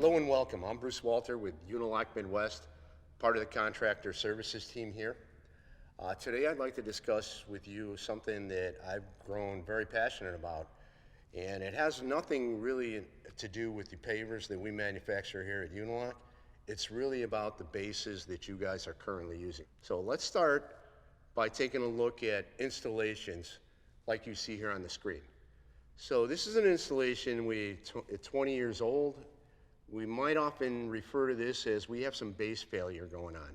Hello and welcome. I'm Bruce Walter with Unilock Midwest, part of the contractor services team here. Today I'd like to discuss with you something that I've grown very passionate about, and it has nothing really to do with the pavers that we manufacture here at Unilock. It's really about the bases that you guys are currently using. So let's start by taking a look at installations like you see here on the screen. So this is an installation it's 20 years old. We might often refer to this as we have some base failure going on.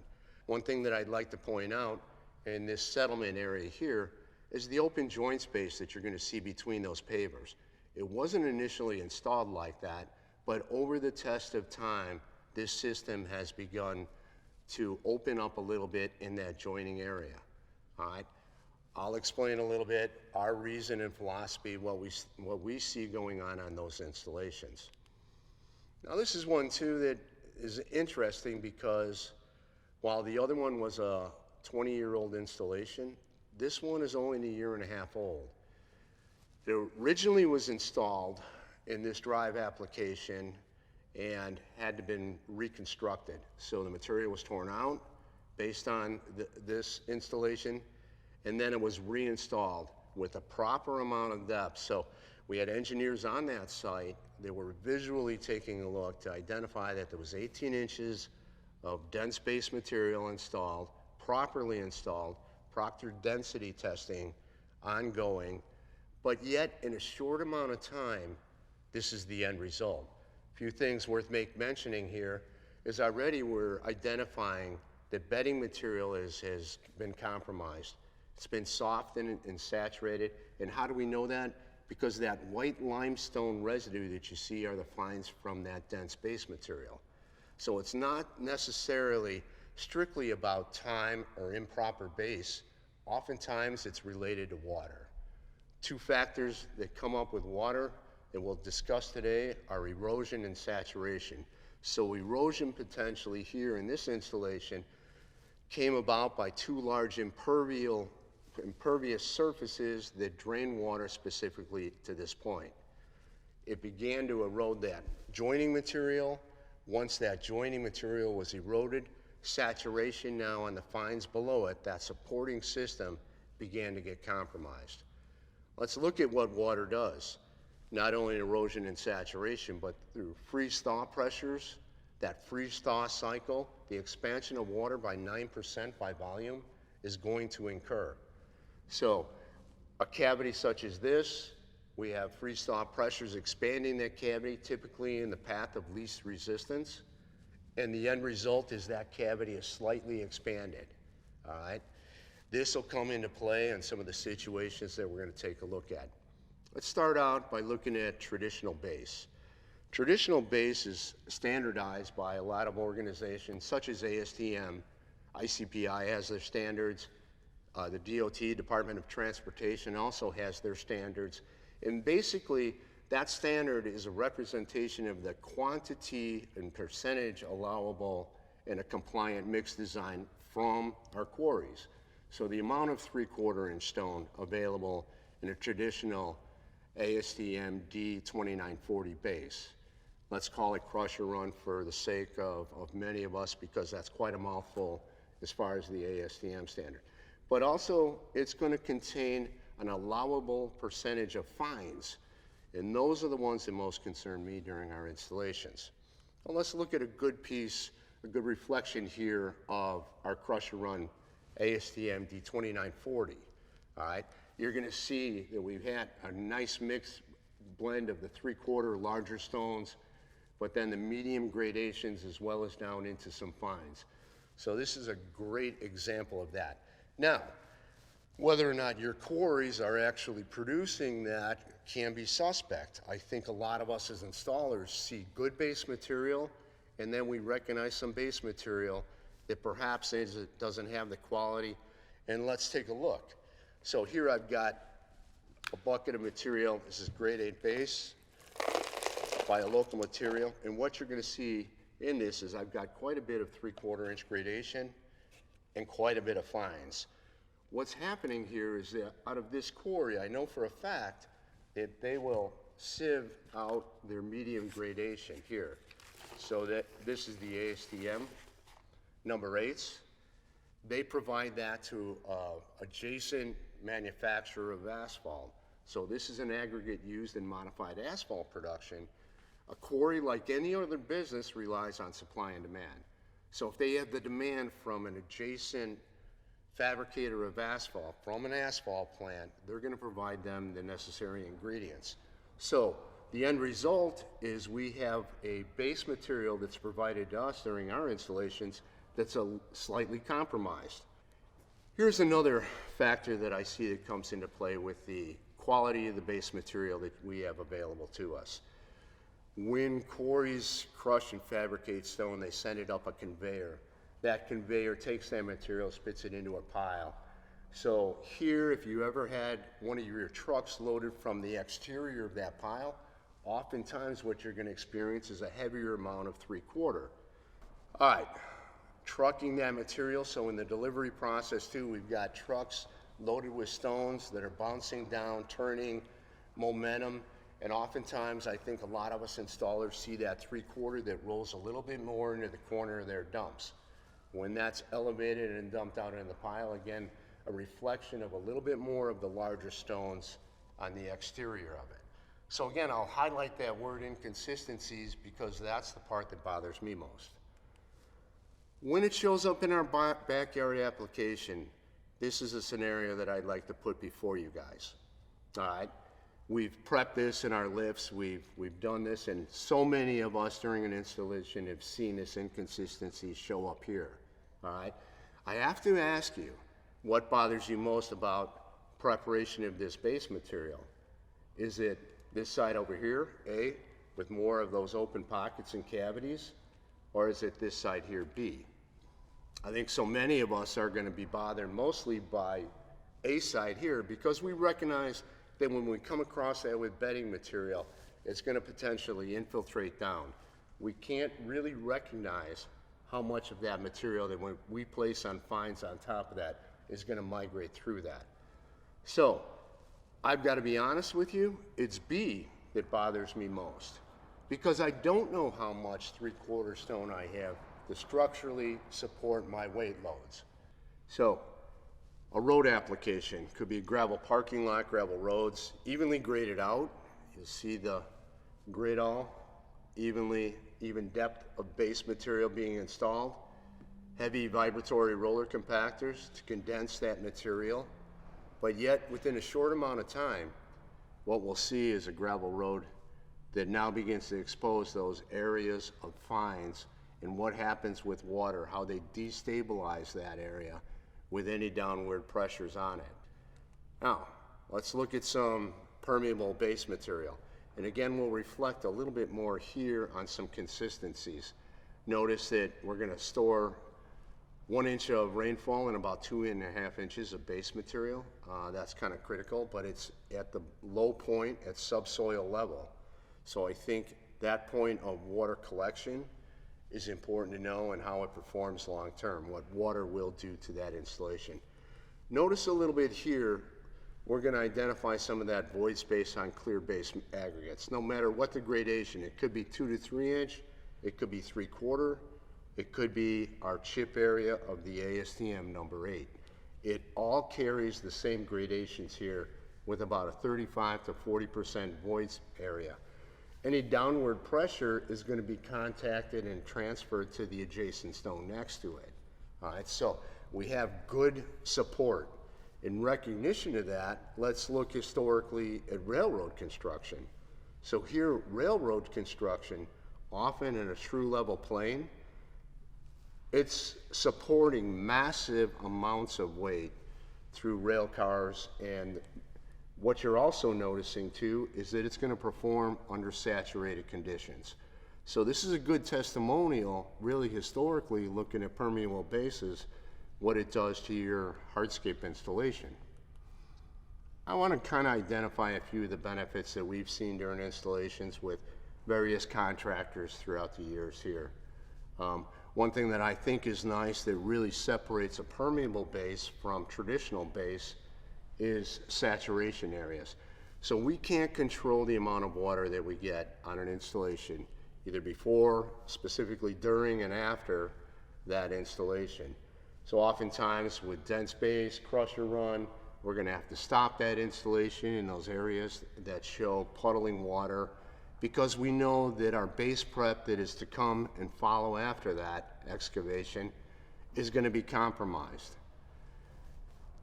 One thing that I'd like to point out in this settlement area here is the open joint space that you're going to see between those pavers. It wasn't initially installed like that, but over the test of time, this system has begun to open up a little bit in that joining area. All right, I'll explain a little bit our reason and philosophy, what we see going on those installations. Now this is one too that is interesting because while the other one was a 20-year-old installation, this one is only a year and a half old. It originally was installed in this drive application and had to been reconstructed. So the material was torn out based on this installation, and then it was reinstalled with a proper amount of depth. So we had engineers on that site that were visually taking a look to identify that there was 18 inches of dense base material installed, properly installed, proctored density testing ongoing, but yet in a short amount of time, this is the end result. A few things worth mentioning here is already we're identifying that bedding material has been compromised. It's been softened and saturated, and how do we know that? Because that white limestone residue that you see are the fines from that dense base material. So it's not necessarily strictly about time or improper base. Oftentimes it's related to water. Two factors that come up with water that we'll discuss today are erosion and saturation. So erosion potentially here in this installation came about by two large impervious surfaces that drain water specifically to this point. It began to erode that joining material. Once that joining material was eroded, saturation now on the fines below it, that supporting system, began to get compromised. Let's look at what water does. Not only erosion and saturation, but through freeze-thaw pressures, that freeze-thaw cycle, the expansion of water by 9% by volume is going to incur. So a cavity such as this, we have freeze-thaw pressures expanding that cavity, typically in the path of least resistance, and the end result is that cavity is slightly expanded, all right? This will come into play in some of the situations that we're going to take a look at. Let's start out by looking at traditional base. Traditional base is standardized by a lot of organizations such as ASTM. ICPI has their standards. The DOT, Department of Transportation, also has their standards. And basically, that standard is a representation of the quantity and percentage allowable in a compliant mix design from our quarries. So the amount of 3/4 inch stone available in a traditional ASTM D2940 base. Let's call it crusher run for the sake of many of us, because that's quite a mouthful as far as the ASTM standard. But also it's going to contain an allowable percentage of fines, and those are the ones that most concern me during our installations. Well, let's look at a good reflection here of our crusher run ASTM D2940. All right, you're going to see that we've had a nice mixed blend of the 3/4 larger stones, but then the medium gradations as well as down into some fines. So this is a great example of that. Now, whether or not your quarries are actually producing that can be suspect. I think a lot of us as installers see good base material, and then we recognize some base material that perhaps doesn't have the quality. And let's take a look. So here I've got a bucket of material. This is grade 8 base by a local material. And what you're going to see in this is I've got quite a bit of 3/4 inch gradation and quite a bit of fines. What's happening here is that out of this quarry, I know for a fact that they will sieve out their medium gradation here. So that this is the ASTM number 8s. They provide that to adjacent manufacturer of asphalt. So this is an aggregate used in modified asphalt production. A quarry, like any other business, relies on supply and demand. So if they have the demand from an adjacent fabricator of asphalt, from an asphalt plant, they're going to provide them the necessary ingredients. So the end result is we have a base material that's provided to us during our installations that's slightly compromised. Here's another factor that I see that comes into play with the quality of the base material that we have available to us. When quarries crush and fabricate stone, they send it up a conveyor. That conveyor takes that material, spits it into a pile. So here, if you ever had one of your trucks loaded from the exterior of that pile, oftentimes what you're going to experience is a heavier amount of 3/4. All right, trucking that material. So in the delivery process too, we've got trucks loaded with stones that are bouncing down, turning, momentum. And oftentimes, I think a lot of us installers see that 3/4 that rolls a little bit more into the corner of their dumps. When that's elevated and dumped out in the pile, again, a reflection of a little bit more of the larger stones on the exterior of it. So again, I'll highlight that word inconsistencies because that's the part that bothers me most. When it shows up in our backyard application, this is a scenario that I'd like to put before you guys. All right? We've prepped this in our lifts, we've done this, and so many of us during an installation have seen this inconsistency show up here, all right? I have to ask you, what bothers you most about preparation of this base material? Is it this side over here, A, with more of those open pockets and cavities, or is it this side here, B? I think so many of us are gonna be bothered mostly by A side here because we recognize that when we come across that with bedding material, it's going to potentially infiltrate down. We can't really recognize how much of that material that when we place on fines on top of that is going to migrate through that. So I've got to be honest with you, it's B that bothers me most because I don't know how much 3/4 stone I have to structurally support my weight loads. So a road application could be a gravel parking lot, gravel roads, evenly graded out. You'll see the grid all even depth of base material being installed. Heavy vibratory roller compactors to condense that material. But yet, within a short amount of time, what we'll see is a gravel road that now begins to expose those areas of fines and what happens with water, how they destabilize that area with any downward pressures on it. Now, let's look at some permeable base material. And again, we'll reflect a little bit more here on some consistencies. Notice that we're gonna store 1 inch of rainfall and about 2.5 inches of base material. That's kind of critical, but it's at the low point at subsoil level. So I think that point of water collection is important to know and how it performs long term, what water will do to that installation. Notice a little bit here, we're going to identify some of that void space on clear base aggregates. No matter what the gradation, it could be 2 to 3 inch, it could be 3/4, it could be our chip area of the ASTM number 8. It all carries the same gradations here with about a 35 to 40% void area. Any downward pressure is going to be contacted and transferred to the adjacent stone next to it. All right, so we have good support. In recognition of that, let's look historically at railroad construction. So here, railroad construction, often in a true level plane, it's supporting massive amounts of weight through rail cars, and what you're also noticing too is that it's going to perform under saturated conditions. So this is a good testimonial, really historically looking at permeable bases, what it does to your hardscape installation. I want to kind of identify a few of the benefits that we've seen during installations with various contractors throughout the years here. One thing that I think is nice that really separates a permeable base from traditional base is saturation areas. So we can't control the amount of water that we get on an installation either before, specifically during and after that installation. So oftentimes with dense base, crusher run, we're going to have to stop that installation in those areas that show puddling water, because we know that our base prep that is to come and follow after that excavation is going to be compromised.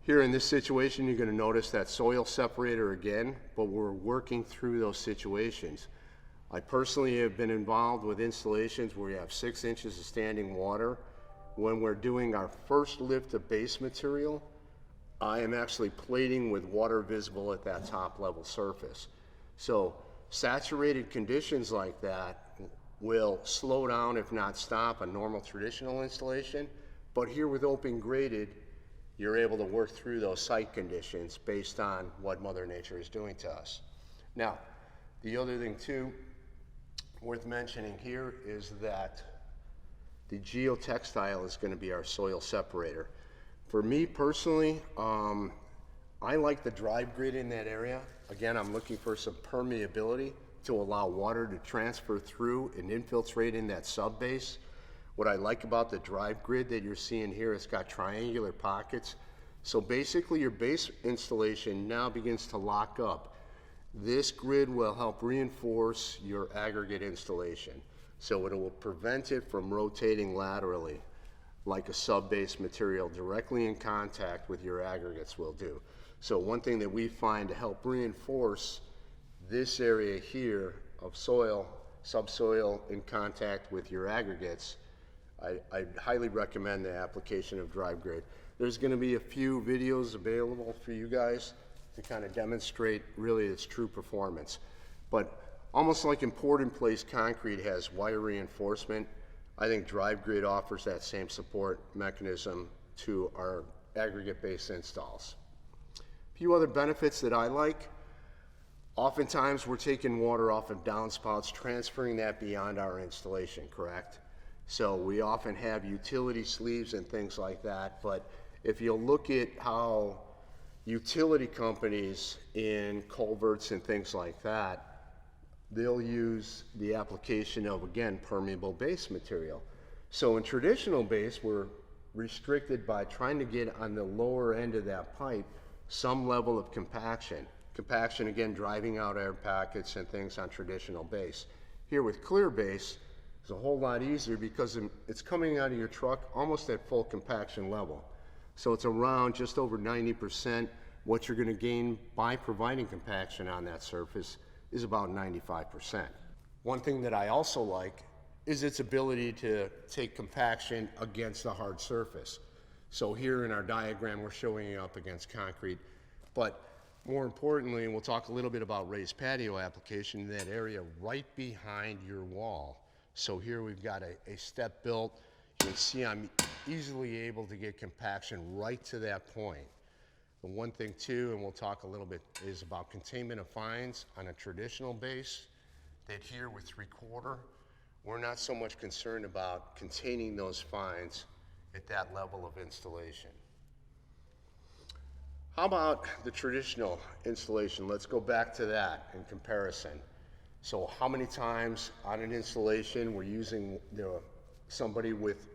Here in this situation, you're going to notice that soil separator again, but we're working through those situations. I personally have been involved with installations where you have 6 inches of standing water. When we're doing our first lift of base material, I am actually plating with water visible at that top level surface. So saturated conditions like that will slow down, if not stop, a normal traditional installation. But here with open graded, you're able to work through those site conditions based on what Mother Nature is doing to us. Now, the other thing too worth mentioning here is that the geotextile is going to be our soil separator. For me personally, I like the drive grid in that area. Again, I'm looking for some permeability to allow water to transfer through and infiltrate in that sub base. What I like about the drive grid that you're seeing here, it's got triangular pockets. So basically your base installation now begins to lock up. This grid will help reinforce your aggregate installation. So it will prevent it from rotating laterally like a sub-base material directly in contact with your aggregates will do. So one thing that we find to help reinforce this area here of soil, subsoil in contact with your aggregates, I highly recommend the application of drive grid. There's going to be a few videos available for you guys to kind of demonstrate really its true performance. But almost like in poured in place concrete has wire reinforcement, I think drive grid offers that same support mechanism to our aggregate base installs. A few other benefits that I like. Oftentimes we're taking water off of downspouts, transferring that beyond our installation, correct? So we often have utility sleeves and things like that, but if you'll look at how utility companies in culverts and things like that, they'll use the application of, again, permeable base material. So in traditional base, we're restricted by trying to get on the lower end of that pipe some level of compaction. Compaction, again, driving out air pockets and things on traditional base. Here with clear base, it's a whole lot easier because it's coming out of your truck almost at full compaction level. So it's around just over 90%. What you're going to gain by providing compaction on that surface is about 95%. One thing that I also like is its ability to take compaction against the hard surface. So here in our diagram, we're showing it up against concrete, but more importantly, and we'll talk a little bit about raised patio application, that area right behind your wall. So here we've got a step built. You can see I'm easily able to get compaction right to that point. The one thing too, and we'll talk a little bit, is about containment of fines on a traditional base, that here with 3/4, we're not so much concerned about containing those fines at that level of installation. How about the traditional installation? Let's go back to that in comparison. So how many times on an installation we're using somebody with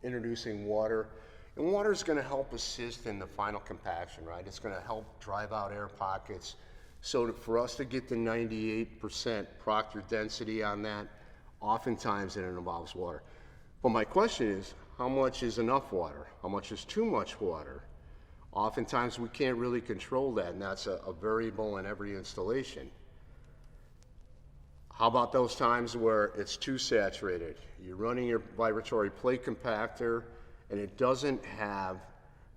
introducing water? And water is going to help assist in the final compaction, right? It's going to help drive out air pockets. So for us to get the 98% proctor density on that, oftentimes it involves water. But my question is, how much is enough water? How much is too much water? Oftentimes we can't really control that, and that's a variable in every installation. How about those times where it's too saturated? You're running your vibratory plate compactor and it doesn't have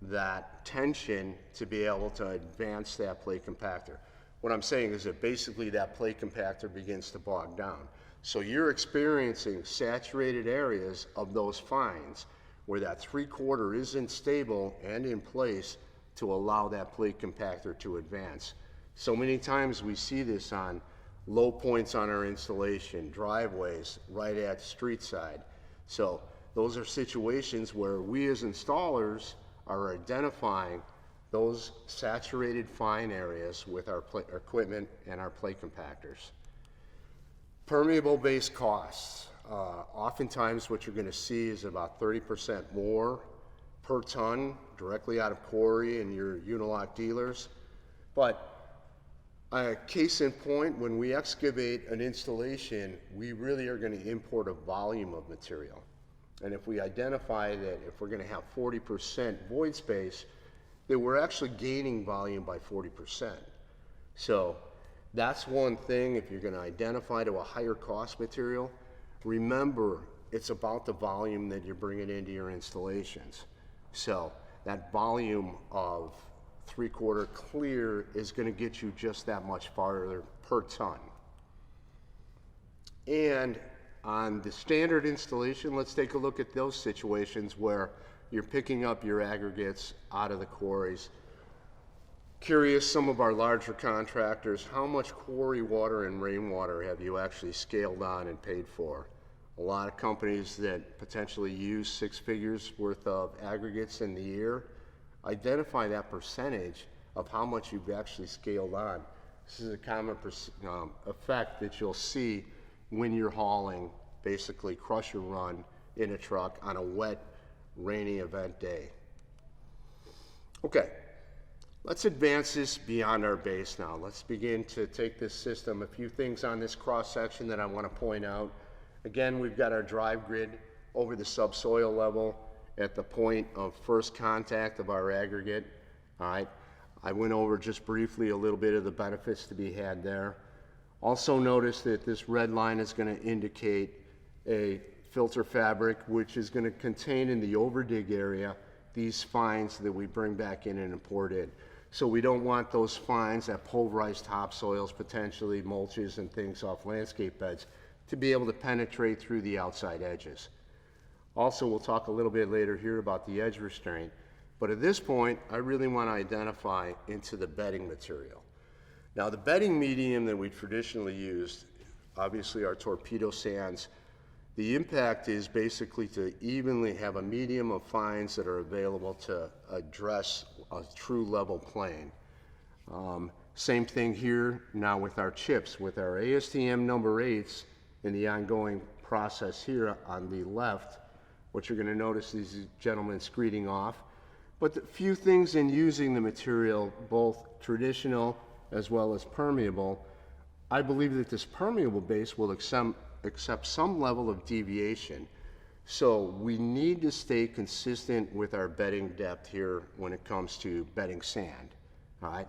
that tension to be able to advance that plate compactor. What I'm saying is that basically that plate compactor begins to bog down. So you're experiencing saturated areas of those fines where that 3/4 isn't stable and in place to allow that plate compactor to advance. So many times we see this on low points on our installation, driveways, right at street side. So those are situations where we as installers are identifying those saturated fine areas with our equipment and our plate compactors. Permeable based costs. Oftentimes what you're going to see is about 30% more per ton directly out of quarry in your Unilock dealers. But case in point, when we excavate an installation, we really are going to import a volume of material. And if we identify that if we're going to have 40% void space, that we're actually gaining volume by 40%. So that's one thing. If you're going to identify to a higher cost material, remember it's about the volume that you're bringing into your installations. So that volume of 3/4 clear is going to get you just that much farther per ton. And on the standard installation, let's take a look at those situations where you're picking up your aggregates out of the quarries. Curious, some of our larger contractors, how much quarry water and rainwater have you actually scaled on and paid for? A lot of companies that potentially use 6 figures worth of aggregates in the year, identify that percentage of how much you've actually scaled on. This is a common effect that you'll see when you're hauling basically crusher run in a truck on a wet, rainy event day. Okay, let's advance this beyond our base now. Let's begin to take this system. A few things on this cross section that I want to point out. Again, we've got our drive grid over the subsoil level at the point of first contact of our aggregate. All right, I went over just briefly a little bit of the benefits to be had there. Also notice that this red line is going to indicate a filter fabric, which is going to contain in the overdig area these fines that we bring back in and import in. So we don't want those fines, that pulverized topsoils, potentially mulches and things off landscape beds, to be able to penetrate through the outside edges. Also, we'll talk a little bit later here about the edge restraint, but at this point, I really want to identify into the bedding material. Now, the bedding medium that we traditionally used, obviously our torpedo sands, the impact is basically to evenly have a medium of fines that are available to address a true level plane. Same thing here now with our chips, with our ASTM number 8s in the ongoing process here on the left. What you're going to notice is these gentlemen screeding off. But the few things in using the material, both traditional as well as permeable, I believe that this permeable base will accept some level of deviation. So we need to stay consistent with our bedding depth here when it comes to bedding sand. All right?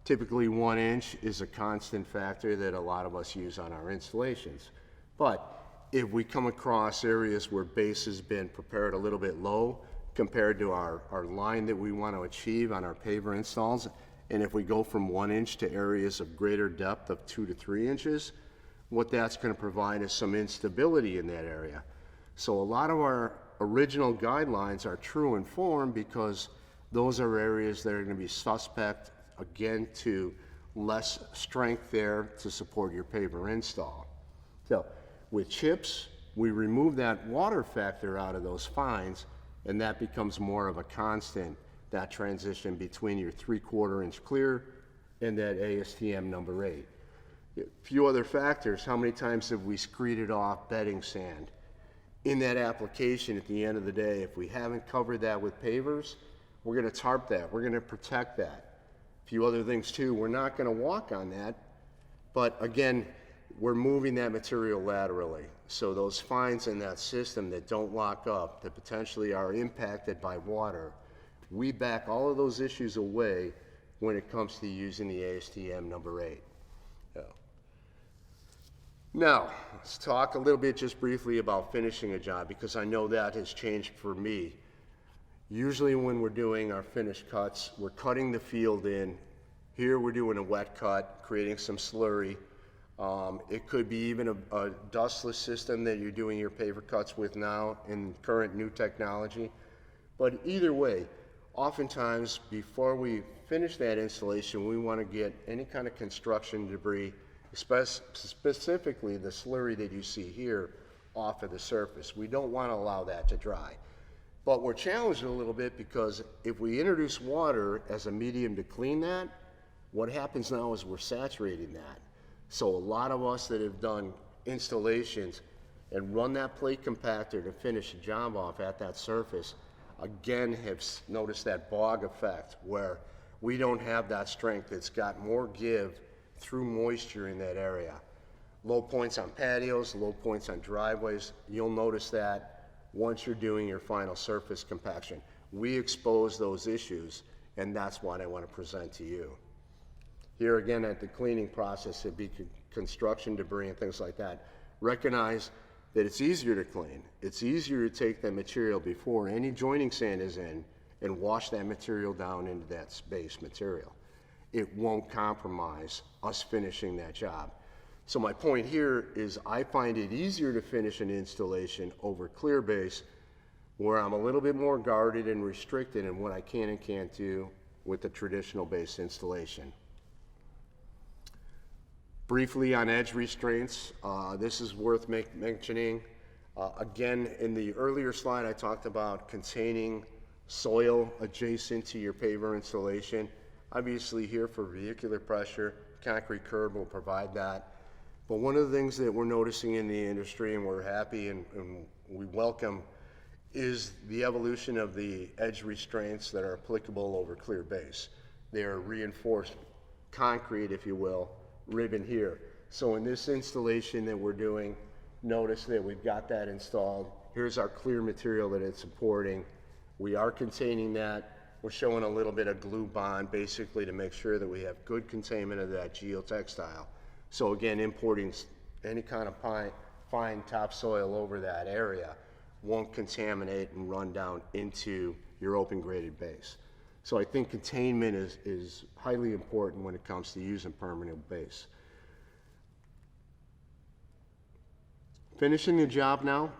Typically 1 inch is a constant factor that a lot of us use on our installations. But if we come across areas where base has been prepared a little bit low compared to our line that we want to achieve on our paver installs, and if we go from 1 inch to areas of greater depth of 2 to 3 inches, what that's going to provide is some instability in that area. So a lot of our original guidelines are true in form because those are areas that are going to be suspect, again, to less strength there to support your paver install. So with chips, we remove that water factor out of those fines, and that becomes more of a constant, that transition between your 3/4 inch clear and that ASTM number 8. A few other factors. How many times have we screeded off bedding sand? In that application, at the end of the day, if we haven't covered that with pavers, we're going to tarp that. We're going to protect that. A few other things too. We're not going to walk on that, but again, we're moving that material laterally. So those fines in that system that don't lock up, that potentially are impacted by water, we back all of those issues away when it comes to using the ASTM number 8. Now, let's talk a little bit just briefly about finishing a job, because I know that has changed for me. Usually when we're doing our finish cuts, we're cutting the field in. Here we're doing a wet cut, creating some slurry. It could be even a dustless system that you're doing your paver cuts with now in current new technology. But either way, oftentimes before we finish that installation, we want to get any kind of construction debris, specifically the slurry that you see here, off of the surface. We don't want to allow that to dry. But we're challenged a little bit because if we introduce water as a medium to clean that, what happens now is we're saturating that. So a lot of us that have done installations and run that plate compactor to finish the job off at that surface, again have noticed that bog effect where we don't have that strength. It's got more give through moisture in that area. Low points on patios, low points on driveways, you'll notice that once you're doing your final surface compaction. We expose those issues, and that's what I want to present to you. Here again at the cleaning process, it'd be construction debris and things like that. Recognize that it's easier to clean. It's easier to take that material before any joining sand is in and wash that material down into that base material. It won't compromise us finishing that job. So my point here is I find it easier to finish an installation over clear base where I'm a little bit more guarded and restricted in what I can and can't do with the traditional base installation. Briefly on edge restraints, this is worth mentioning. Again, in the earlier slide, I talked about containing soil adjacent to your paver installation. Obviously here for vehicular pressure, concrete curb will provide that. But one of the things that we're noticing in the industry, and we're happy and we welcome, is the evolution of the edge restraints that are applicable over clear base. They are reinforced concrete, if you will, ribbon here. So in this installation that we're doing, notice that we've got that installed. Here's our clear material that it's supporting. We are containing that. We're showing a little bit of glue bond basically to make sure that we have good containment of that geotextile. So again, importing any kind of fine topsoil over that area won't contaminate and run down into your open graded base. So I think containment is highly important when it comes to using permeable base. Finishing the job now,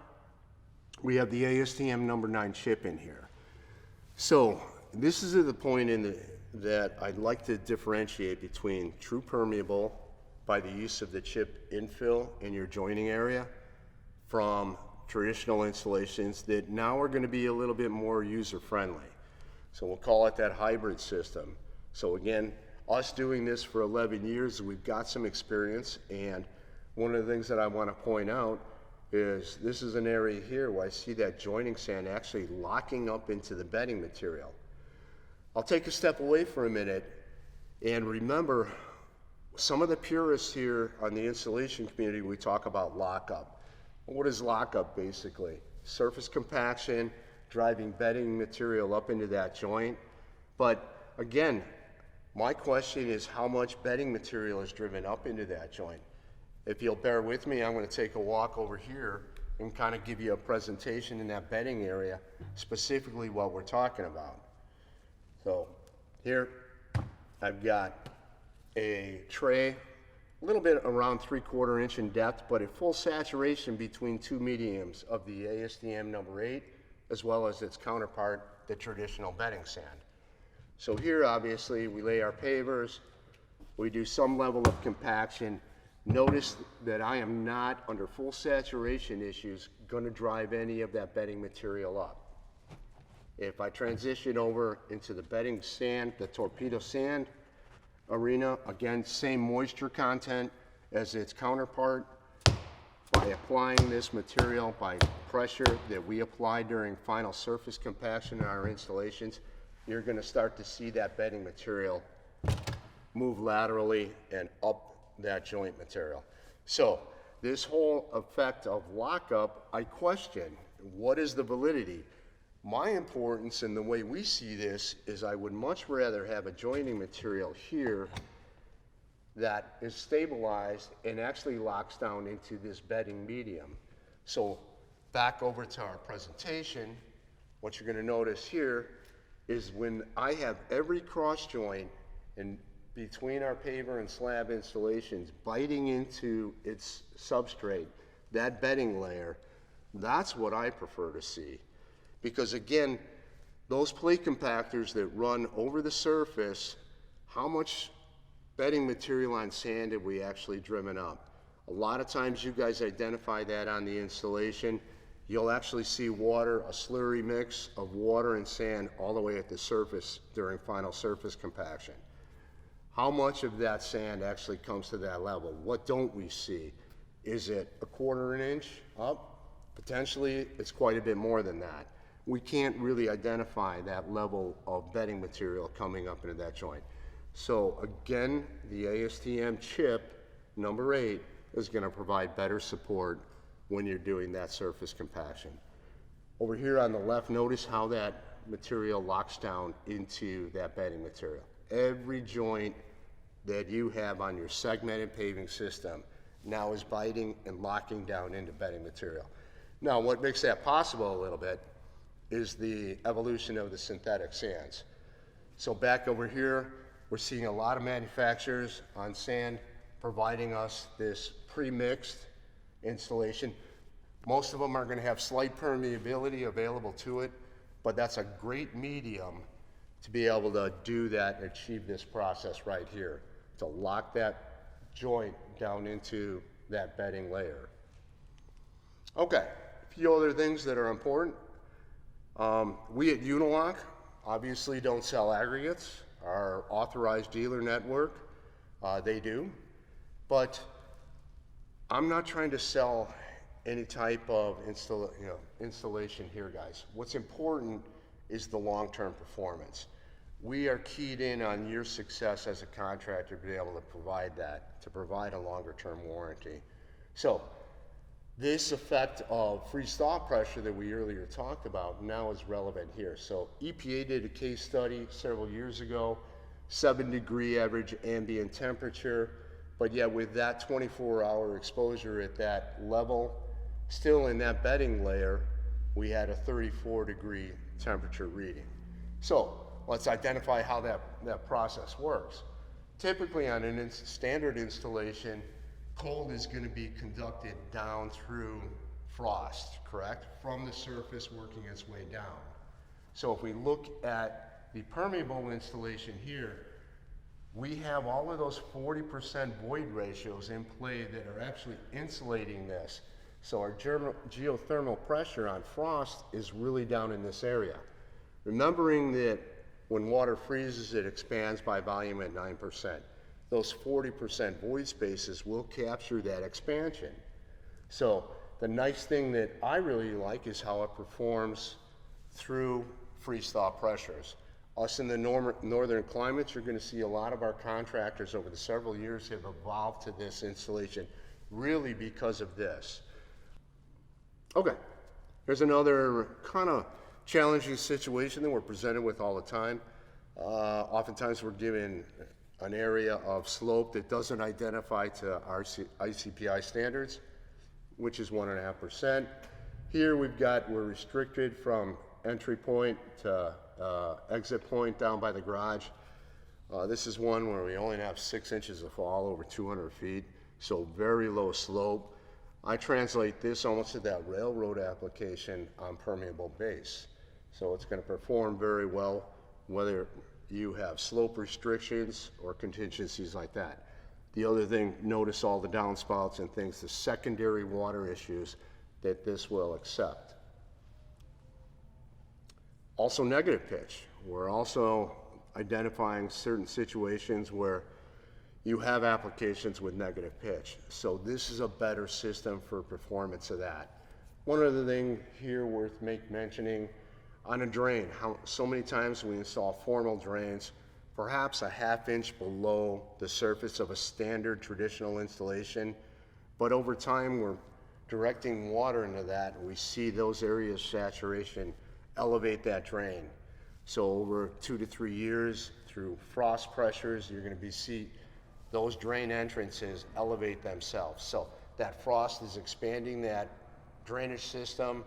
we have the ASTM number 9 chip in here. So this is the point that I'd like to differentiate between true permeable by the use of the chip infill in your joining area from traditional installations that now are going to be a little bit more user friendly. So we'll call it that hybrid system. So again, us doing this for 11 years, we've got some experience, and one of the things that I want to point out is this is an area here where I see that joining sand actually locking up into the bedding material. I'll take a step away for a minute and remember some of the purists here on the installation community, we talk about lockup. What is lockup basically? Surface compaction, driving bedding material up into that joint. But again, my question is how much bedding material is driven up into that joint? If you'll bear with me, I'm going to take a walk over here and kind of give you a presentation in that bedding area, specifically what we're talking about. So here I've got a tray, a little bit around 3/4 inch in depth, but at full saturation between two mediums of the ASTM number 8, as well as its counterpart, the traditional bedding sand. So here, obviously, we lay our pavers, we do some level of compaction. Notice that I am not, under full saturation issues, going to drive any of that bedding material up. If I transition over into the bedding sand, the torpedo sand arena, again, same moisture content as its counterpart. By applying this material by pressure that we apply during final surface compaction in our installations, you're going to start to see that bedding material move laterally and up that joint material. So this whole effect of lockup, I question, what is the validity? My importance in the way we see this is I would much rather have a joining material here that is stabilized and actually locks down into this bedding medium. So back over to our presentation, what you're going to notice here is when I have every cross joint in between our paver and slab installations biting into its substrate, that bedding layer, that's what I prefer to see. Because again, those plate compactors that run over the surface, how much bedding material on sand have we actually driven up? A lot of times you guys identify that on the installation. You'll actually see water, a slurry mix of water and sand all the way at the surface during final surface compaction. How much of that sand actually comes to that level? What don't we see? Is it a quarter an inch up? Potentially, it's quite a bit more than that. We can't really identify that level of bedding material coming up into that joint. So again, the ASTM chip number 8 is going to provide better support when you're doing that surface compaction. Over here on the left, notice how that material locks down into that bedding material. Every joint that you have on your segmented paving system now is biting and locking down into bedding material. Now, what makes that possible a little bit is the evolution of the synthetic sands. So back over here, we're seeing a lot of manufacturers on sand providing us this pre-mixed installation. Most of them are going to have slight permeability available to it, but that's a great medium to be able to do that and achieve this process right here, to lock that joint down into that bedding layer. Okay, a few other things that are important. We at Unilock obviously don't sell aggregates. Our authorized dealer network, they do. But I'm not trying to sell any type of installation here, guys. What's important is the long-term performance. We are keyed in on your success as a contractor to be able to provide that, to provide a longer-term warranty. So this effect of freeze-thaw pressure that we earlier talked about now is relevant here. So EPA did a case study several years ago, 7-degree average ambient temperature, but yet with that 24-hour exposure at that level, still in that bedding layer, we had a 34-degree temperature reading. So let's identify how that process works. Typically on a standard installation, cold is going to be conducted down through frost, correct? From the surface working its way down. So if we look at the permeable installation here, we have all of those 40% void ratios in play that are actually insulating this. So our geothermal pressure on frost is really down in this area. Remembering that when water freezes, it expands by volume at 9%. Those 40% void spaces will capture that expansion. So the nice thing that I really like is how it performs through freeze-thaw pressures. Us in the northern climates, you're going to see a lot of our contractors over the several years have evolved to this installation really because of this. Okay, here's another kind of challenging situation that we're presented with all the time. Oftentimes we're given an area of slope that doesn't identify to our ICPI standards, which is 1.5%. Here we're restricted from entry point to exit point down by the garage. This is one where we only have 6 inches of fall over 200 feet, so very low slope. I translate this almost to that railroad application on permeable base. So it's going to perform very well whether you have slope restrictions or contingencies like that. The other thing, notice all the downspouts and things, the secondary water issues that this will accept. Also negative pitch. We're also identifying certain situations where you have applications with negative pitch. So this is a better system for performance of that. One other thing here worth mentioning, on a drain, how so many times we install formal drains, perhaps a ½ inch below the surface of a standard traditional installation, but over time we're directing water into that, and we see those areas of saturation elevate that drain. So over 2 to 3 years, through frost pressures, you're going to see those drain entrances elevate themselves. So that frost is expanding that drainage system,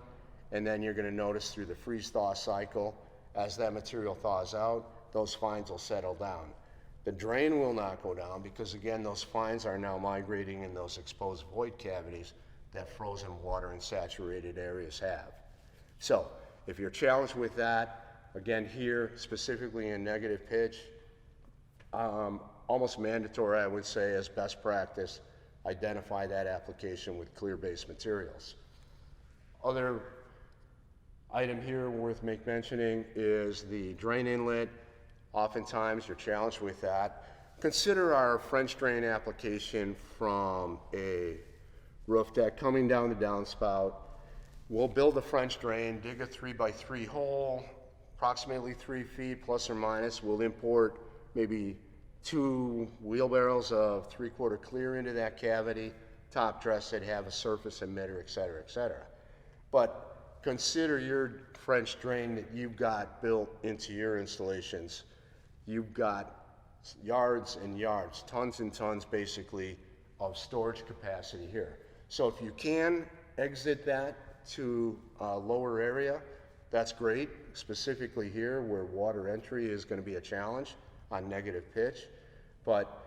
and then you're going to notice through the freeze-thaw cycle, as that material thaws out, those fines will settle down. The drain will not go down because, again, those fines are now migrating in those exposed void cavities that frozen water and saturated areas have. So if you're challenged with that, again here, specifically in negative pitch, almost mandatory, I would say, as best practice, identify that application with clear base materials. Other item here worth mentioning is the drain inlet. Oftentimes you're challenged with that. Consider our French drain application from a roof deck coming down the downspout. We'll build a French drain, dig a 3x3 hole, approximately 3 feet plus or minus. We'll import maybe 2 wheelbarrows of 3/4 clear into that cavity, top dress it, have a surface emitter, et cetera, et cetera. But consider your French drain that you've got built into your installations. You've got yards and yards, tons and tons basically of storage capacity here. So if you can exit that to a lower area, that's great, specifically here where water entry is going to be a challenge on negative pitch. But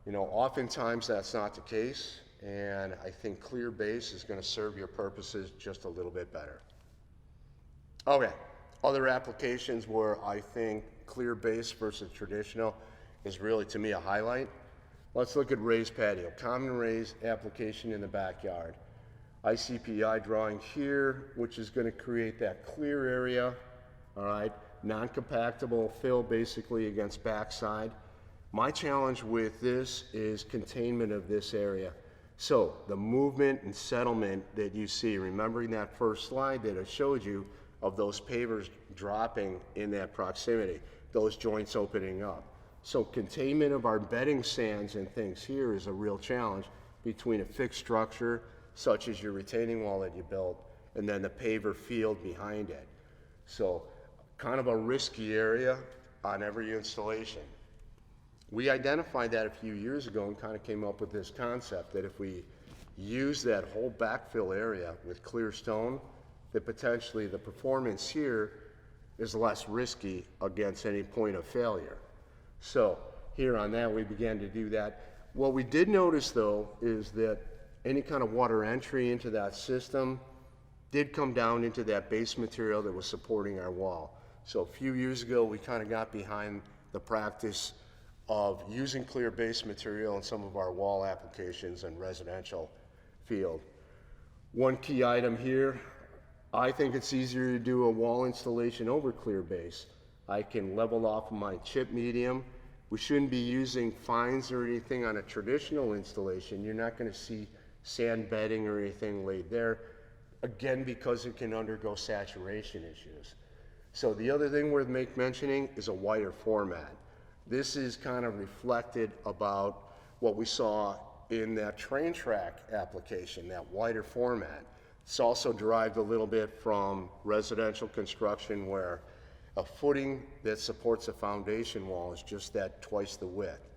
oftentimes that's not the case, and I think clear base is going to serve your purposes just a little bit better. Okay, other applications where I think clear base versus traditional is really, to me, a highlight. Let's look at raised patio, common raised application in the backyard. ICPI drawing here, which is going to create that clear area, all right, non-compactable fill basically against backside. My challenge with this is containment of this area. So the movement and settlement that you see, remembering that first slide that I showed you of those pavers dropping in that proximity, those joints opening up. So containment of our bedding sands and things here is a real challenge between a fixed structure, such as your retaining wall that you built, and then the paver field behind it. So kind of a risky area on every installation. We identified that a few years ago and kind of came up with this concept that if we use that whole backfill area with clear stone, that potentially the performance here is less risky against any point of failure. So here on that, we began to do that. What we did notice though is that any kind of water entry into that system did come down into that base material that was supporting our wall. So a few years ago, we kind of got behind the practice of using clear base material in some of our wall applications and residential field. One key item here, I think it's easier to do a wall installation over clear base. I can level off my chip medium. We shouldn't be using fines or anything on a traditional installation. You're not going to see sand bedding or anything laid there, again, because it can undergo saturation issues. So the other thing worth mentioning is a wider format. This is kind of reflected about what we saw in that train track application, that wider format. It's also derived a little bit from residential construction where a footing that supports a foundation wall is just that twice the width.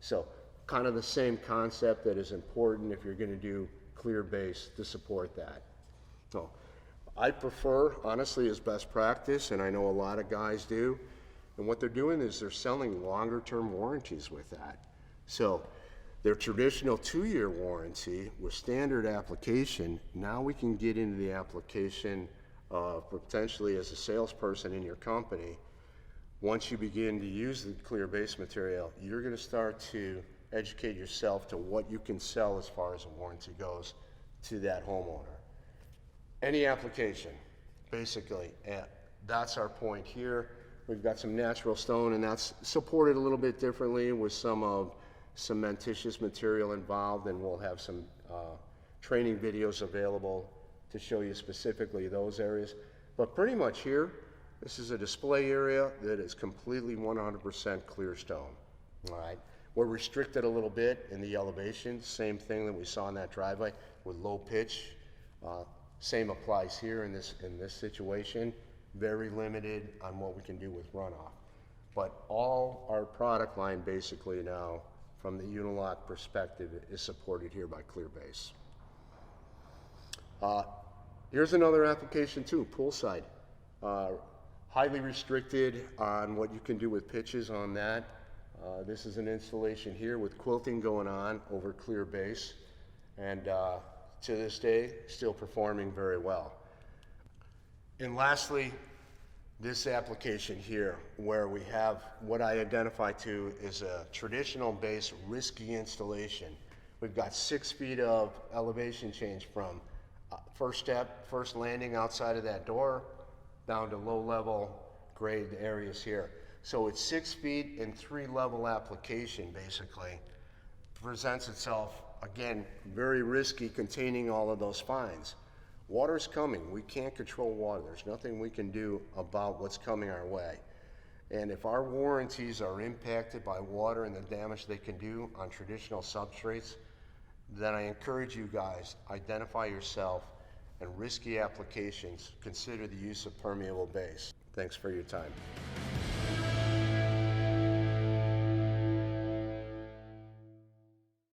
So kind of the same concept that is important if you're going to do clear base to support that. So I prefer, honestly, as best practice, and I know a lot of guys do, and what they're doing is they're selling longer term warranties with that. So their traditional 2-year warranty with standard application, now we can get into the application potentially as a salesperson in your company. Once you begin to use the clear base material, you're going to start to educate yourself to what you can sell as far as a warranty goes to that homeowner. Any application, basically, that's our point here. We've got some natural stone, and that's supported a little bit differently with some of cementitious material involved, and we'll have some training videos available to show you specifically those areas. But pretty much here, this is a display area that is completely 100% clear stone, all right? We're restricted a little bit in the elevation, same thing that we saw in that driveway with low pitch. Same applies here in this situation. Very limited on what we can do with runoff. But all our product line basically now, from the Unilock perspective, is supported here by clear base. Here's another application too, poolside. Highly restricted on what you can do with pitches on that. This is an installation here with quilting going on over clear base, and to this day, still performing very well. And lastly, this application here, where we have what I identify to as a traditional base risky installation. We've got 6 feet of elevation change from first step, first landing outside of that door, down to low level grade areas here. So it's 6 feet and 3 level application basically presents itself Again, very risky containing all of those fines. Water's coming. We can't control water. There's nothing we can do about what's coming our way. And if our warranties are impacted by water and the damage they can do on traditional substrates, then I encourage you guys, identify yourself, and risky applications, consider the use of permeable base. Thanks for your time.